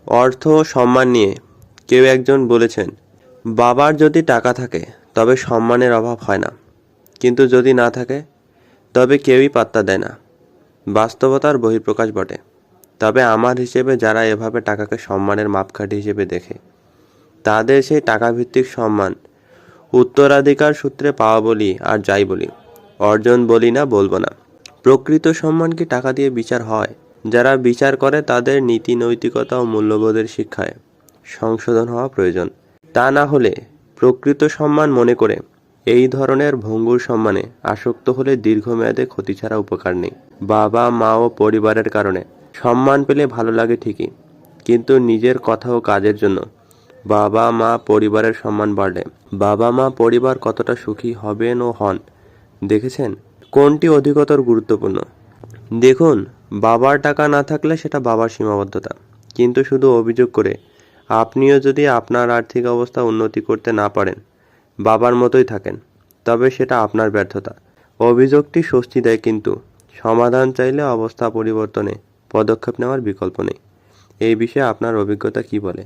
অর্থ ও সম্মান নিয়ে কেউ একজন বলেছেন, বাবার যদি টাকা থাকে তবে সম্মানের অভাব হয় না, কিন্তু যদি না থাকে তবে কেউই পাত্তা দেয় না। বাস্তবতার বহিঃপ্রকাশ বটে। তবে আমার হিসেবে যারা এভাবে টাকাকে সম্মানের মাপকাঠি হিসেবে দেখে, তাদের সেই টাকাভিত্তিক সম্মান উত্তরাধিকার সূত্রে পাওয়া বলি আর যাই বলি, অর্জন বলি না, বলবো না। প্রকৃত সম্মান কি টাকা দিয়ে বিচার হয়? যারা বিচার করে তাদের নীতি নৈতিকতা ও মূল্যবোধের শিক্ষায় সংশোধন হওয়া প্রয়োজন। তা না হলে প্রকৃত সম্মান মনে করে এই ধরনের ভঙ্গুর সম্মানে আসক্ত হলে দীর্ঘমেয়াদে ক্ষতি ছাড়া উপকার নেই। বাবা মা ও পরিবারের কারণে সম্মান পেলে ভালো লাগে ঠিকই, কিন্তু নিজের কথা ও কাজের জন্য বাবা মা পরিবারের সম্মান বাড়লে বাবা মা পরিবার কতটা সুখী হবেন ও হন দেখেছেন? কোনটি অধিকতর গুরুত্বপূর্ণ? দেখুন, বাবার টাকা না থাকলে সেটা বাবার সীমাবদ্ধতা, কিন্তু শুধু অভিযোগ করে আপনিও যদি আপনার আর্থিক অবস্থা উন্নতি করতে না পারেন, বাবার মতোই থাকেন, তবে সেটা আপনার ব্যর্থতা। অভিযোগটি স্বস্তি দেয়, কিন্তু সমাধান চাইলে অবস্থা পরিবর্তনে পদক্ষেপ নেওয়ার বিকল্প নেই। এই বিষয়ে আপনার অভিজ্ঞতা কি বলে?